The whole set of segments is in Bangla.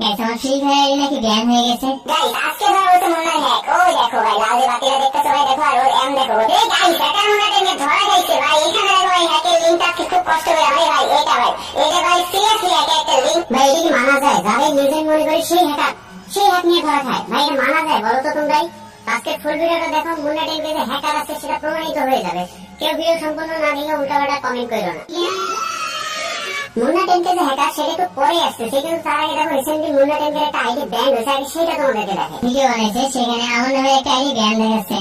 গাইস আমার ফ্রি ফায়ারে নাকি ব্যান হয়ে গেছে। গাইস আজকে ধরা হচ্ছে মুন্নার হ্যাক। ওই দেখো ভাই লাল যে বাতিটা দেখতেছো ভাই, দেখো আর ওর এম দেখো। এই গাইস এটা মুন্নার টেনে ধরা গেছে ভাই। এখানে দেখো ভাই হ্যাকের লিংকটা আজকে খুব কষ্ট করে ভাই এটা ভাই এটা ভাই সিরিয়াসলি একটা লিংক ভাই এটা কি মানা যায়? যাদের লিজেন্ড মনে করে সেই হ্যাক নিয়ে ধরা খায় ভাই, এটা মানা যায় বলো তো তোমরাই? আজকে ফুল ভিডিওটা দেখো, মুন্না টেনকে যে হ্যাকার আছে সেটা প্রমাণিত হয়ে যাবে। কেউ ভিডিও সম্পূর্ণ না দেখে উল্টাপাল্টা কমেন্ট করো না। মুন্না টেনকে যে হ্যাকার সেটা একটু পরে আসতেছে, কিন্তু তার আগে দেখো রিসেন্টলি মুন্না টেনকের একটা আইডি ব্যান হয়েছে, আগে সেটা তোমাদেরকে দেখে ভিডিও বানাইছে, সেখানে আমার নামে একটা আইডি ব্যান দেখাচ্ছে।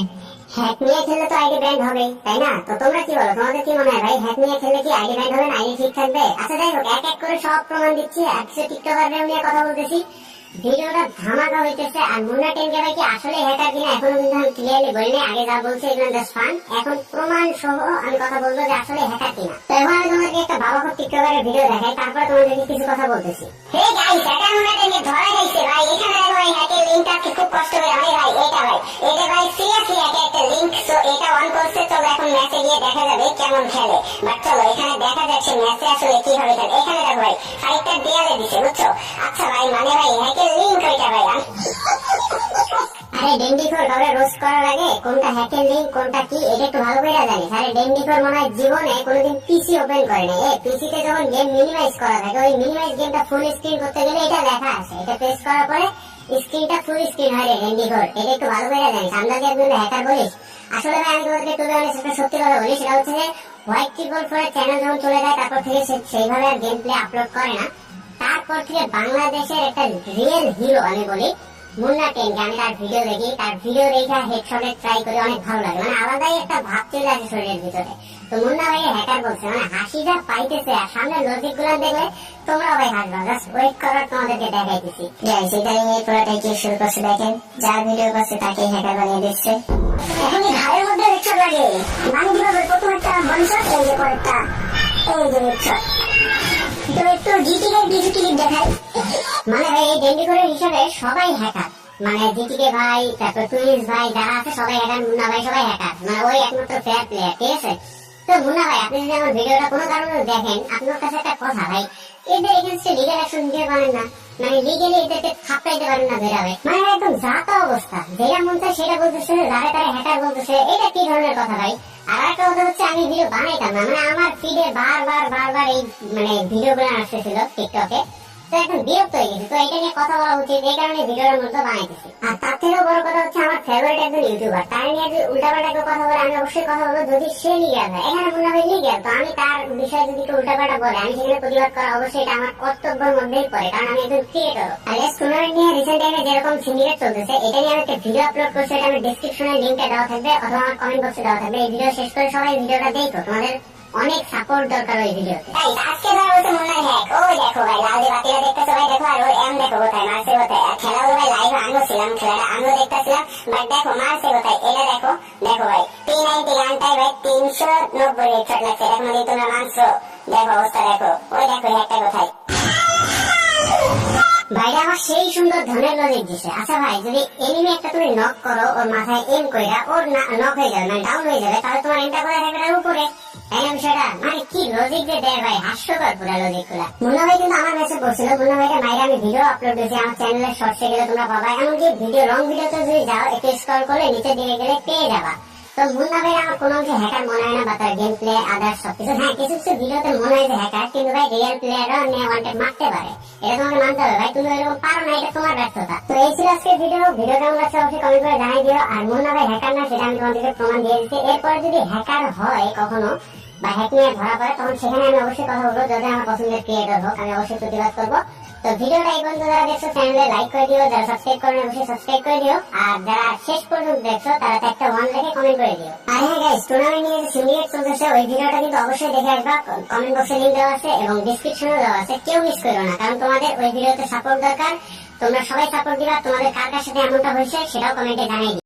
হ্যাক নিয়ে খেললে তো আইডি ব্যান্ড হবে, তাই না? তো তোমরা কি বলো, তোমাদের কি মনে হয় ভাই হ্যাক নিয়ে খেললে কি আইডি ব্যান্ড হবে না আইডি ঠিক থাকবে? আচ্ছা যাই হোক, এক এক করে সব প্রমাণ দিচ্ছি। আর কিছু টিকটকারদের নিয়ে কথা বলতেছি, ভিডিওটা ধামাকা হইতেছে। আর মুন্না টেনকে ভাই কি আসলে হ্যাকার কিনা এখনো কিন্তু আমি ক্লিয়ারলি বলি নাই। আগে যা বলছে এগুলো জাস্ট ফান, এখন প্রমাণ সহ আমি কথা বলবো যে আসলে হ্যাকার কিনা। তো এখন আমি তোমাদেরকে একটা বাবা খুব টিকটকারের ভিডিও দেখাই, তারপরে তোমাদেরকে কিছু কথা বলতেছি। হে গাইস এটা মুন্না টেনকে ধরা গেছে ভাই। এখানে দেখো ভাই হ্যাকের লিংকটা আজকে খুব কষ্ট করে ভাই এটা ভাই সিরিয়াসলি একটা লিংক। সো এটা অন করছে, চলো এখন ম্যাচে গিয়ে দেখা যাবে কেমন খেলে। বাট চলো এখানে দেখা যাচ্ছে ম্যাচে আসলে কিভাবে খেলে। এখানে দেখো ভাই ফাইটটা দেয়ালে দিছে, বুঝছো? আচ্ছা ভাই মানে ভাই হ্যাকের লিংক ওইটা ভাই। আরে ডেন্ডিখোর কাউরে রোস্ট করার আগে কোনটা হ্যাকের লিংক কোনটা কি এটা একটু ভালো করে জানিস। আরে ডেন্ডিখোর মনে হয় জীবনে কোনোদিন পিসি ওপেন করে নাই। পিসিতে যখন গেম মিনিমাইজ করা থাকে, ওই মিনিমাইজ গেমটা ফুল স্ক্রিন করতে গেলে এটা লেখা আসে, এটা প্রেস করার পরে স্ক্রিনটা ফুল স্ক্রিন হয় রে ডেন্ডিখোর। এটা একটু ভালো করে জানিস। আন্দাজে একজন হ্যাকার বলিস। আসলে ভাই আমি তোমাদেরকে একটু জানিস একটা সত্যি কথা বলি, সেটা হচ্ছে যে হোয়াইট ট্রিপল ফোরের চ্যানেল যখন চলে যায় তারপর থেকে সেইভাবে আর গেম প্লে আপলোড করে না। তারপর থেকে বাংলাদেশের একটা রিয়েল হিরো আমি বলি মুন্না টেনকে, আমি তার ভিডিও দেখি, তার ভিডিও দেখে হেডশটে ট্রাই করে অনেক ভালো লাগে। মানে আলাদাই একটা ভাব চলে আসে শরীরের ভিতরে। তো মুন্না ভাই হ্যাকার বলছে, মানে হাসি যা পাইতেছে আর সামনে লজিক গুলো দেখলে তোমরা ভাই হাসবা। জাস্ট ওয়েট করার তোমাদেরকে দেখাইতেছি। সেটা নিয়ে পুরোটাই কি শুরু করছে দেখেন, যার ভিডিও করছে তাকে হ্যাকার বানিয়ে দিচ্ছে। এখন ঘরের মধ্যে হেডশট লাগে মানে কিভাবে? প্রথম একটা বনশট, এই যে পরেরটা এই যে হেডশট। তো একটু জিটিকে কিছু টিকিট দেখাই। মানে ভাই এই ডেন্ডিখোরের হিসাবে সবাই হ্যাকার। মানে জিটিকে ভাই, তারপর টুইন্স ভাই, যারা আছে সবাই হ্যাকার, মুন্না ভাই সবাই হ্যাকার। মানে ওই একমাত্র ফেয়ার প্লেয়ার, ঠিক আছে? তো মুন্না ভাই আপনি যদি আমার ভিডিওটা কোনো কারণে দেখেন, আপনার কাছে একটা কথা ভাই, এদের এগেন্স্টে লিগাল অ্যাকশন নিতে পারেন না, মানে লিগেলি এদেরকে থাপড়াইতে পারেন না বেরাবে। মানে একদম যাতা অবস্থা, যেটা মন চায় সেটা বলতেছে, যারা তারা হ্যাকার বলতেছে। এটা কি ধরনের কথা ভাই? আর একটা কথা হচ্ছে আমি ভিডিও বানাইতাম না, মানে আমার ফিডে বারবার এই মানে ভিডিও গুলো আসতেছিল টিকটকে। তো এখন বিরক্ত হয়ে গেছে, তো এটা নিয়ে কথা বলা উচিত, এই কারণে ভিডিওর মধ্যে বানাইতেছি। আর তার থেকেও বড় কথা হচ্ছে আমার ফেভারিট একজন ইউটিউবার, তার নিয়ে যদি উল্টাপাল্টা কেউ কথা বলে আমি অবশ্যই কথা বলবো, যদি সে লিগ্যাল হয়। এখানে মুন্না ভাই লিগ্যাল, তো আমি তার বিষয়ে যদি কেউ উল্টাপাল্টা বলে আমি সেখানে প্রতিবাদ করা অবশ্যই এটা আমার কর্তব্যের মধ্যেই পড়ে, কারণ আমি একজন ক্রিয়েটর। আর এস টুর্নামেন্ট নিয়ে রিসেন্ট টাইমে যেরকম সিন্ডিকেট চলতেছে, এটা নিয়ে আমি একটা ভিডিও আপলোড করছি, এটা আমি ডেসক্রিপশনে লিঙ্কটা দেওয়া থাকবে অথবা আমার কমেন্ট বক্সে দেওয়া থাকবে। এই ভিডিও শেষ করে সবাই ভিডিওটা দেখো, তোমাদের অনেক সাপোর্ট দরকার ওই ভিডিওতে। গাইস আজকে ধরা হচ্ছে মুন্নার হ্যাক। ওই দেখো ভাই লাল যে বাতিটা দেখতেছো ভাই, দেখো আর ওর এম দেখো কোথায় মারছে কোথায়। আর খেলা হলো ভাই লাইভে আমিও ছিলাম, খেলাটা আমিও দেখতেছিলাম। বাট দেখো মারছে কোথায়, এটা দেখো দেখো ভাই P90 গানটাই ভাই 390 হেডশট লাগছে। এখন যদি তোমরা মানছো, দেখো অবস্থা দেখো, ওই দেখো হ্যাকটা কোথায়। ভাইরা আমার সেই সুন্দর ধনের লজিক দিছে। আচ্ছা ভাই, যদি এনিমি একটা তুমি নক করো, ওর মাথায় এম কইরা ওর নক হয়ে যাবে, মানে ডাউন হয়ে যাবে, তাহলে তোমার এমটা কোথায় থাকবে? তার উপরে, তাই না বিষয়টা? মানে কি লজিক যে দেয় ভাই, হাস্যকর পুরো লজিক গুলা। মুন্না ভাই কিন্তু আমার মেসেজ করছিল, মুন্না ভাইকে মাইরে আমি ভিডিও আপলোড দিয়েছি আমার চ্যানেলের শর্টসে গেলে তোমরা পাবা। এমনকি ভিডিও লং ভিডিওতে যদি যাও একটু স্ক্রল করলে নিচের দিকে গেলে পেয়ে যাবা। তো মুন্না ভাই আমার কোনো অংশে হ্যাকার মনে হয় না, বা তার গেম প্লে আদার সবকিছু। হ্যাঁ কিছু কিছু ভিডিওতে মনে হয় যে হ্যাকার, কিন্তু ভাই রিয়েল প্লেয়াররা ওয়ান মারতে পারে, এটা তোমাকে মানতে হবে ভাই। তুমি এরকম পারো না, এটা তোমার ব্যর্থতা। তো এই ছিল আজকের ভিডিও কেমন লাগছে অবশ্যই কমেন্ট করে জানাই দিও। আর মুন্না ভাই হ্যাকার না সেটা আমি তোমাদেরকে প্রমাণ দিয়ে দিচ্ছি। এরপরে যদি হ্যাকার হয় কখনো বা হ্যাক নিয়ে ধরা পড়ে, তখন সেখানে আমি অবশ্যই কথা বলবো, যদি আমার পছন্দের ক্রিয়েটর হোক আমি অবশ্যই প্রতিবাদ করবো। তো ভিডিওটা এই পর্যন্ত যারা দেখছো চ্যানেলে লাইক করে দিও, যারা সাবস্ক্রাইব করেন অবশ্যই সাবস্ক্রাইব করে দিও, আর যারা শেষ পর্যন্ত দেখছো তারা একটা 1 লিখে কমেন্ট করে দিও। আর হ্যাঁ গাইস, টুর্নামেন্ট নিয়ে যে সিন্ডিকেট চলতেছে ওই ভিডিওটা কিন্তু অবশ্যই দেখে আসবা, কমেন্ট বক্সে লিংক দেওয়া আছে এবং ডেসক্রিপশনে দেওয়া আছে, কেউ মিস করো না, কারণ তোমাদের ওই ভিডিওতে সাপোর্ট দরকার। তোমরা সবাই সাপোর্ট দিবা, তোমাদের কার কার সাথে এমনটা হয়েছে সেটাও কমেন্টে জানাই দিও।